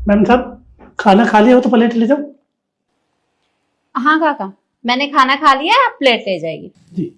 Ma'am साहब खाना खा लिया हो तो प्लेट ले जाओ। हाँ काका, मैंने खाना खा लिया है, आप प्लेट ले जाइए। जी।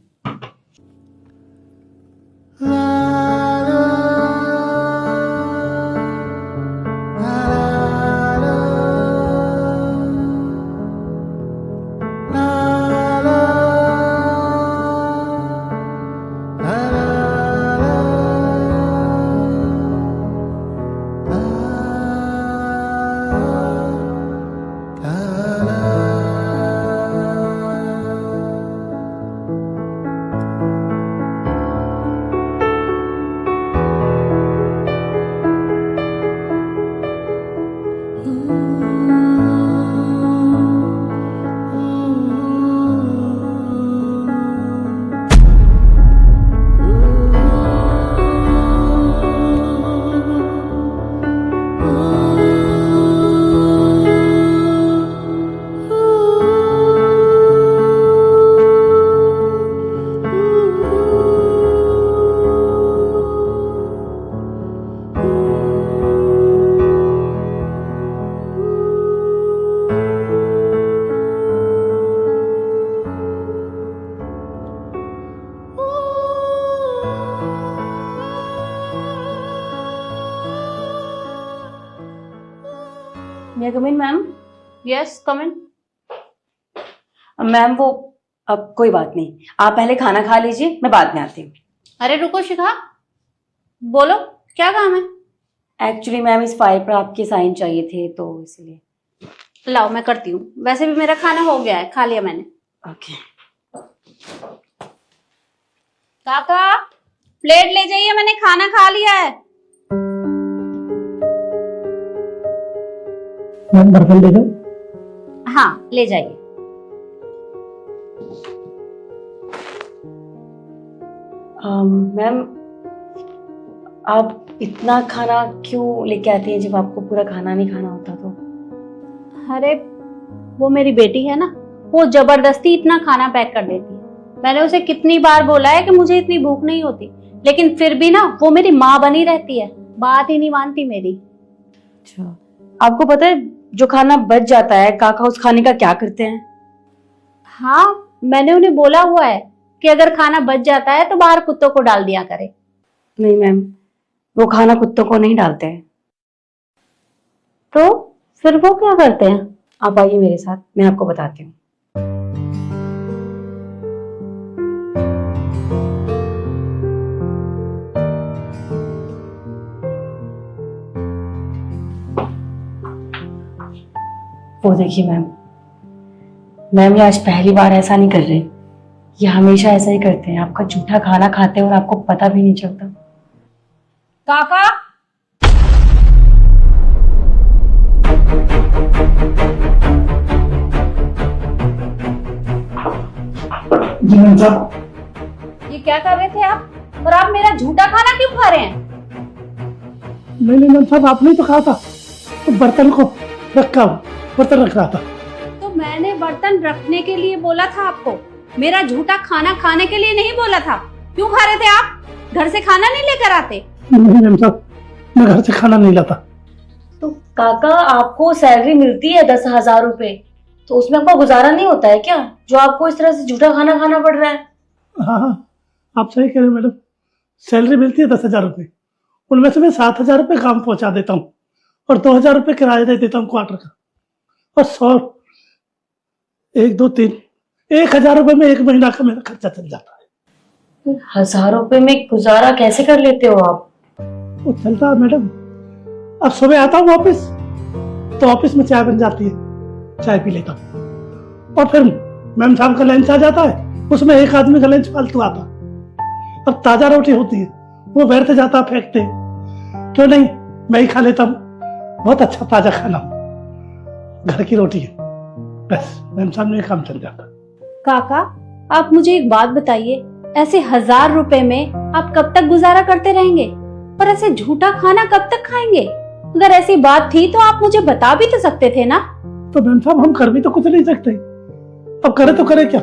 May I come in, ma'am? Yes come in. Ma'am वो अब कोई बात नहीं, आप पहले खाना खा लीजिए, मैं बाद में आती हूँ। अरे रुको शिखा, बोलो क्या काम है? एक्चुअली मैम इस फाइल पर आपके साइन चाहिए थे तो इसलिए। लाओ मैं करती हूँ, वैसे भी मेरा खाना हो गया है, खा लिया मैंने। ओके। काका प्लेट ले जाइए, मैंने खाना खा लिया है। मैम बर्तन ले जाओ। हाँ ले जाइए। मैम आप इतना खाना क्यों लेके आती हैं जब आपको पूरा खाना नहीं खाना होता तो? अरे वो मेरी बेटी है ना, वो जबरदस्ती इतना खाना पैक कर देती है। मैंने उसे कितनी बार बोला है कि मुझे इतनी भूख नहीं होती, लेकिन फिर भी ना वो मेरी माँ बनी रहती है, बात ही नहीं मानती मेरी। अच्छा, आपको पता है जो खाना बच जाता है काका उस खाने का क्या करते हैं? हाँ मैंने उन्हें बोला हुआ है कि अगर खाना बच जाता है तो बाहर कुत्तों को डाल दिया करे। नहीं मैम, वो खाना कुत्तों को नहीं डालते हैं। तो फिर वो क्या करते हैं? आप आइए मेरे साथ, मैं आपको बताती हूँ। वो देखिए मैम ये आज पहली बार ऐसा नहीं कर रहे, ये हमेशा ऐसा ही करते हैं। आपका जूठा खाना खाते हैं और आपको पता भी नहीं चलता। काका जी मैम साहब। ये क्या कर रहे थे आप? और आप मेरा झूठा खाना क्यों खा रहे हैं? नहीं मैम साहब, आपने ही तो कहा था तो बर्तन को बर्तन रख रहा था। तो मैंने बर्तन रखने के लिए बोला था आपको, मेरा झूठा खाना खाने के लिए नहीं बोला था। क्यों खा रहे थे आप? घर से खाना नहीं लेकर आते? नहीं मैम साहब, मैं घर से खाना नहीं लाता। तो काका आपको सैलरी मिलती है 10,000 रुपए, तो उसमें आपका गुजारा नहीं होता है क्या, जो आपको इस तरह से झूठा खाना खाना पड़ रहा है? हाँ, आप सही कह रहे हैं मैडम, सैलरी मिलती है 10,000 रुपये, उनमें से मैं 7,000 रुपये काम पहुंचा देता हूँ और 2,000 रुपये किराया दे देता हूँ क्वार्टर का, और 100 1 2 3 1,000 रुपये में 1 महीना का मेरा खर्चा चल जाता है। 1,000 रुपए में गुजारा कैसे कर लेते हो आप? वो चलता है मैडम। अब सुबह आता हूँ ऑफिस तो ऑफिस में चाय बन जाती है, चाय पी लेता हूँ, और फिर मैम साहब का लंच आ जाता है, उसमें एक आदमी का लंच फालतू आता। अब ताजा रोटी होती है, वो बैठते जाता फेंकते, क्यों नहीं मैं ही खा लेता हूँ, बहुत अच्छा ताजा खाना, घर की रोटी है, बस मैम साहब में काम चल जाता। काका आप मुझे एक बात बताइए, ऐसे 1,000 रुपए में आप कब तक गुजारा करते रहेंगे और ऐसे झूठा खाना कब तक खाएंगे? अगर ऐसी बात थी तो आप मुझे बता भी तो सकते थे ना। तो मैम साहब हम कर भी तो कुछ नहीं सकते, अब करे तो करे क्या,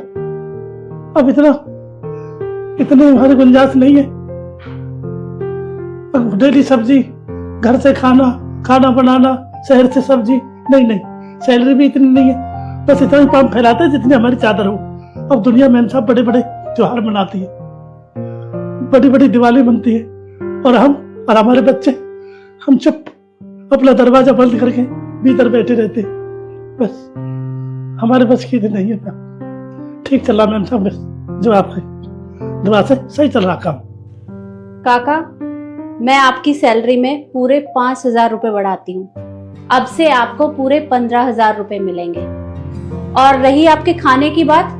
अब इतनी हमारी गुंजाइश नहीं है। अब डेली सब्जी, घर से खाना बनाना, शहर से सब्जी, नहीं नहीं, सैलरी भी इतनी नहीं है, बस इतना ही काम फैलाते हैं जितनी हमारी चादर हो। अब दुनिया में साहब बड़े बड़े त्योहार मनाती है, बड़ी बड़ी दिवाली बनती है, और हम और हमारे बच्चे हम चुप अपना दरवाजा बंद करके भीतर बैठे रहते हैं। बस हमारे बस की नहीं है। ठीक चल रहा मैम साहब, जो आपकी दुआ से सही चल रहा काम। काका, मैं आपकी सैलरी में पूरे 5,000 रुपए बढ़ाती हूँ। अब से आपको पूरे 15,000 रुपए मिलेंगे। और रही आपके खाने की बात,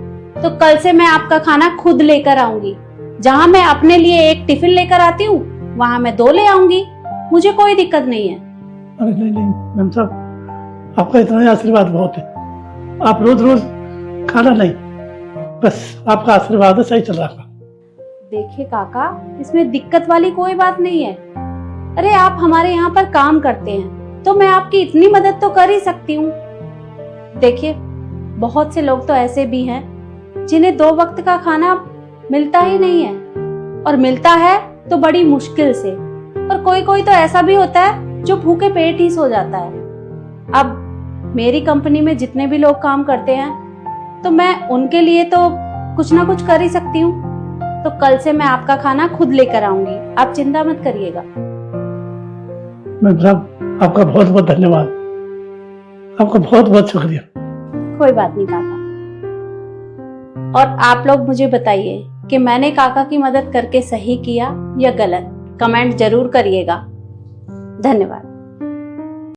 तो कल से मैं आपका खाना खुद लेकर आऊंगी। जहां मैं अपने लिए एक टिफिन लेकर आती हूँ, वहां मैं 2 ले आऊंगी। मुझे कोई दिक्कत नहीं है। अरे नहीं नहीं मैम साहब, आपका इतना ही आशीर्वाद बहुत है। आप रोज रोज खाना नहीं, बस आपका आशीर्वाद है, सही चल रहा काम। देखिए काका, इसमें दिक्कत वाली कोई बात नहीं है। अरे आप हमारे यहाँ पर काम करते हैं, तो मैं आपकी इतनी मदद तो कर ही सकती हूँ। देखिए, बहुत से लोग तो ऐसे भी हैं जिन्हें 2 वक्त का खाना मिलता ही नहीं है, और मिलता है तो बड़ी मुश्किल से। और कोई कोई तो ऐसा भी होता है जो भूखे पेट ही सो जाता है। अब मेरी कंपनी में जितने भी लोग काम करते हैं, तो मैं उनके लिए तो कुछ ना कुछ कर ही सकती हूँ। तो कल से मैं आपका खाना खुद लेकर आऊंगी, आप चिंता मत करिएगा। मैम साहब, आपका बहुत बहुत धन्यवाद, आपका बहुत बहुत शुक्रिया। कोई बात नहीं काका। और आप लोग मुझे बताइए कि मैंने काका की मदद करके सही किया या गलत। कमेंट जरूर करिएगा। धन्यवाद।